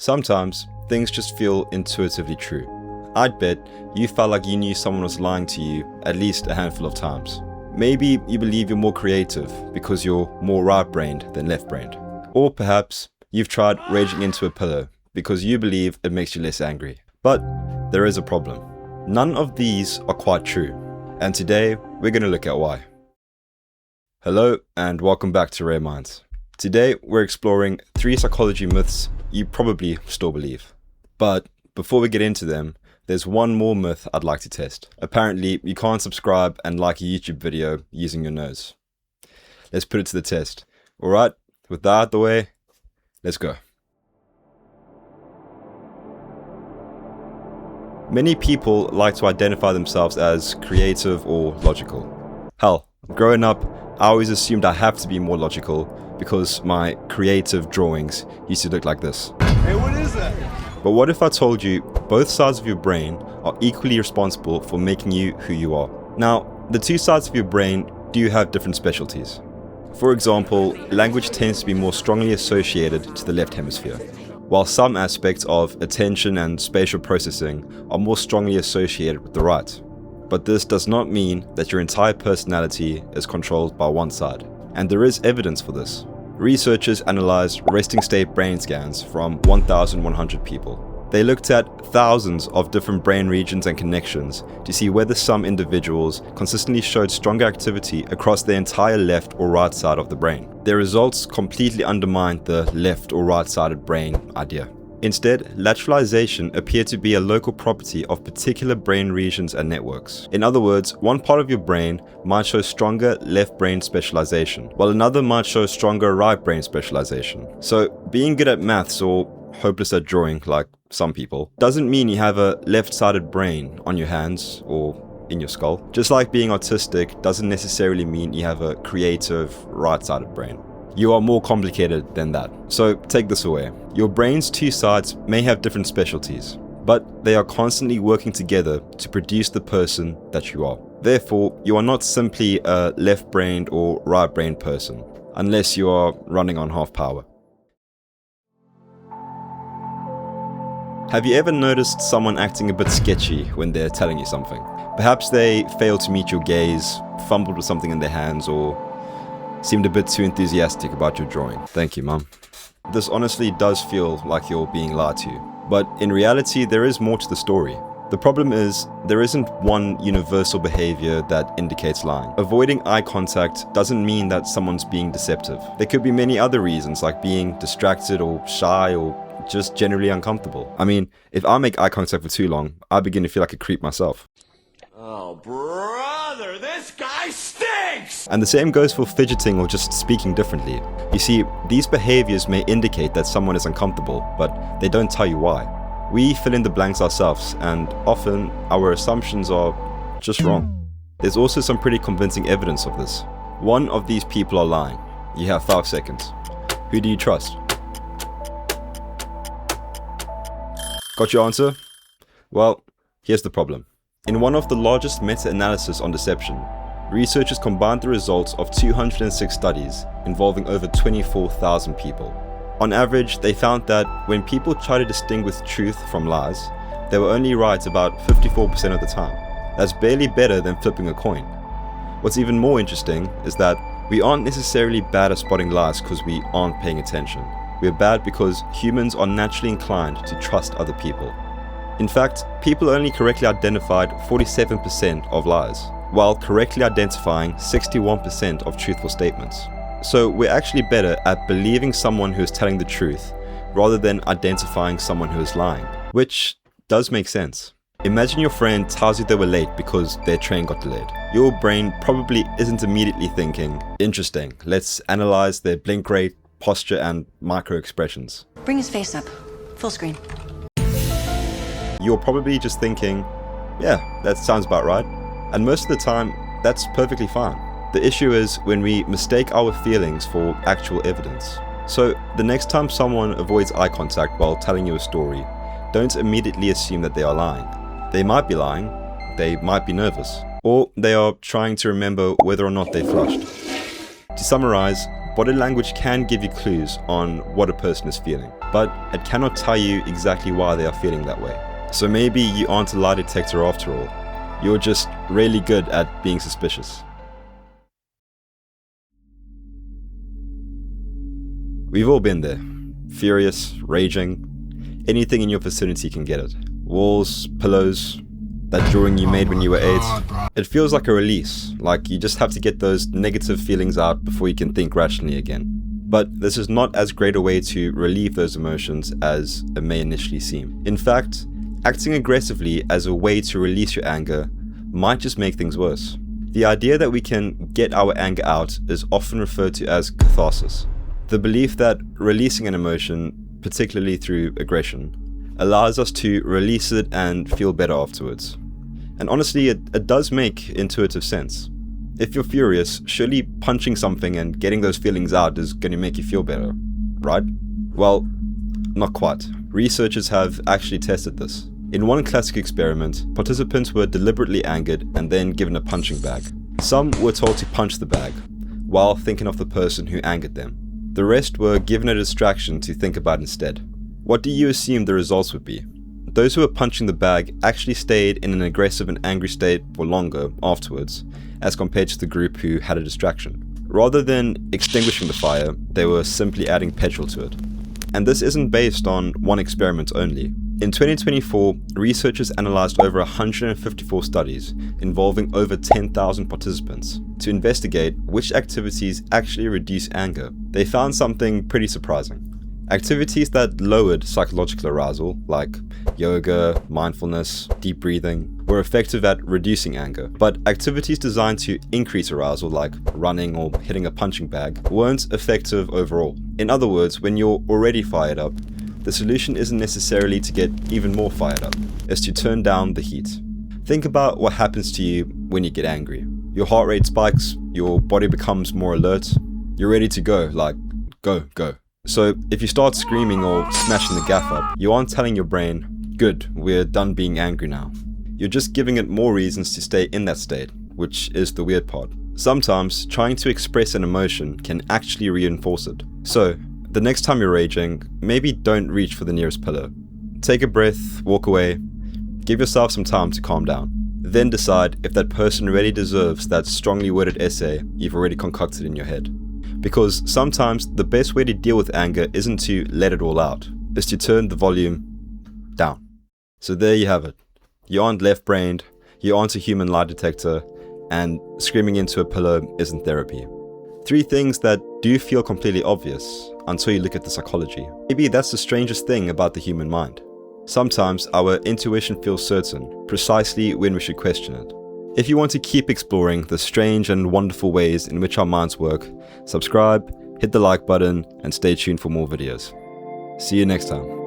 Sometimes, things just feel intuitively true. I'd bet you felt like you knew someone was lying to you at least a handful of times. Maybe you believe you're more creative because you're more right-brained than left-brained. Or perhaps you've tried raging into a pillow because you believe it makes you less angry. But there is a problem. None of these are quite true. And today, we're going to look at why. Hello, and welcome back to Rare Minds. Today, we're exploring 3 psychology myths you probably still believe. But before we get into them, there's one more myth I'd like to test. Apparently, you can't subscribe and like a YouTube video using your nose. Let's put it to the test. Alright, with that out of the way, let's go. Many people like to identify themselves as creative or logical. Hell, growing up, I always assumed I have to be more logical because my creative drawings used to look like this. Hey, what is that? But what if I told you both sides of your brain are equally responsible for making you who you are? Now, the 2 sides of your brain do have different specialties. For example, language tends to be more strongly associated to the left hemisphere, while some aspects of attention and spatial processing are more strongly associated with the right. But this does not mean that your entire personality is controlled by one side. And there is evidence for this. Researchers analyzed resting state brain scans from 1,100 people. They looked at thousands of different brain regions and connections to see whether some individuals consistently showed stronger activity across the entire left or right side of the brain. Their results completely undermined the left or right-sided brain idea. Instead, lateralization appeared to be a local property of particular brain regions and networks. In other words, one part of your brain might show stronger left brain specialization, while another might show stronger right brain specialization. So, being good at maths or hopeless at drawing, like some people, doesn't mean you have a left-sided brain on your hands or in your skull. Just like being autistic doesn't necessarily mean you have a creative right-sided brain. You are more complicated than that. So take this away. Your brain's 2 sides may have different specialties, but they are constantly working together to produce the person that you are. Therefore, you are not simply a left-brained or right-brained person, unless you are running on half power. Have you ever noticed someone acting a bit sketchy when they're telling you something? Perhaps they failed to meet your gaze, fumbled with something in their hands, or seemed a bit too enthusiastic about your drawing. Thank you, Mum. This honestly does feel like you're being lied to. But in reality, there is more to the story. The problem is, there isn't one universal behavior that indicates lying. Avoiding eye contact doesn't mean that someone's being deceptive. There could be many other reasons, like being distracted or shy or just generally uncomfortable. I mean, if I make eye contact for too long, I begin to feel like a creep myself. Oh, brother, this guy stinks! And the same goes for fidgeting or just speaking differently. You see, these behaviors may indicate that someone is uncomfortable, but they don't tell you why. We fill in the blanks ourselves, and often our assumptions are just wrong. There's also some pretty convincing evidence of this. One of these people are lying. You have 5 seconds. Who do you trust? Got your answer? Well, here's the problem. In one of the largest meta-analyses on deception, researchers combined the results of 206 studies involving over 24,000 people. On average, they found that when people try to distinguish truth from lies, they were only right about 54% of the time. That's barely better than flipping a coin. What's even more interesting is that we aren't necessarily bad at spotting lies because we aren't paying attention. We're bad because humans are naturally inclined to trust other people. In fact, people only correctly identified 47% of lies, while correctly identifying 61% of truthful statements. So we're actually better at believing someone who is telling the truth, rather than identifying someone who is lying, which does make sense. Imagine your friend tells you they were late because their train got delayed. Your brain probably isn't immediately thinking, interesting, let's analyze their blink rate, posture, and micro expressions. Bring his face up. Full screen. You're probably just thinking, yeah, that sounds about right. And most of the time, that's perfectly fine. The issue is when we mistake our feelings for actual evidence. So the next time someone avoids eye contact while telling you a story, don't immediately assume that they are lying. They might be lying, they might be nervous, or they are trying to remember whether or not they flushed. To summarize, Body language can give you clues on what a person is feeling, but it cannot tell you exactly why they are feeling that way. So maybe you aren't a lie detector after all. You're just really good at being suspicious. We've all been there. Furious, raging, anything in your vicinity can get it. Walls, pillows, that drawing you made when you were 8. It feels like a release, like you just have to get those negative feelings out before you can think rationally again. But this is not as great a way to relieve those emotions as it may initially seem. In fact, acting aggressively as a way to release your anger might just make things worse. The idea that we can get our anger out is often referred to as catharsis. The belief that releasing an emotion, particularly through aggression, allows us to release it and feel better afterwards. And honestly, it does make intuitive sense. If you're furious, surely punching something and getting those feelings out is going to make you feel better, right? Well, not quite. Researchers have actually tested this. In one classic experiment, participants were deliberately angered and then given a punching bag. Some were told to punch the bag, while thinking of the person who angered them. The rest were given a distraction to think about instead. What do you assume the results would be? Those who were punching the bag actually stayed in an aggressive and angry state for longer afterwards, as compared to the group who had a distraction. Rather than extinguishing the fire, they were simply adding petrol to it. And this isn't based on one experiment only. In 2024, researchers analyzed over 154 studies involving over 10,000 participants to investigate which activities actually reduce anger. They found something pretty surprising. Activities that lowered psychological arousal, like yoga, mindfulness, deep breathing, were effective at reducing anger. But activities designed to increase arousal, like running or hitting a punching bag, weren't effective overall. In other words, when you're already fired up, the solution isn't necessarily to get even more fired up, it's to turn down the heat. Think about what happens to you when you get angry. Your heart rate spikes, your body becomes more alert, you're ready to go, like, go. So if you start screaming or smashing the gaff up, you aren't telling your brain, good, we're done being angry now. You're just giving it more reasons to stay in that state, which is the weird part. Sometimes trying to express an emotion can actually reinforce it. So the next time you're raging, maybe don't reach for the nearest pillow. Take a breath, walk away, give yourself some time to calm down. Then decide if that person really deserves that strongly worded essay you've already concocted in your head. Because sometimes the best way to deal with anger isn't to let it all out, it's to turn the volume down. So there you have it. You aren't left-brained, you aren't a human lie detector, and screaming into a pillow isn't therapy. 3 things that do feel completely obvious until you look at the psychology. Maybe that's the strangest thing about the human mind. Sometimes our intuition feels certain, precisely when we should question it. If you want to keep exploring the strange and wonderful ways in which our minds work, subscribe, hit the like button, and stay tuned for more videos. See you next time.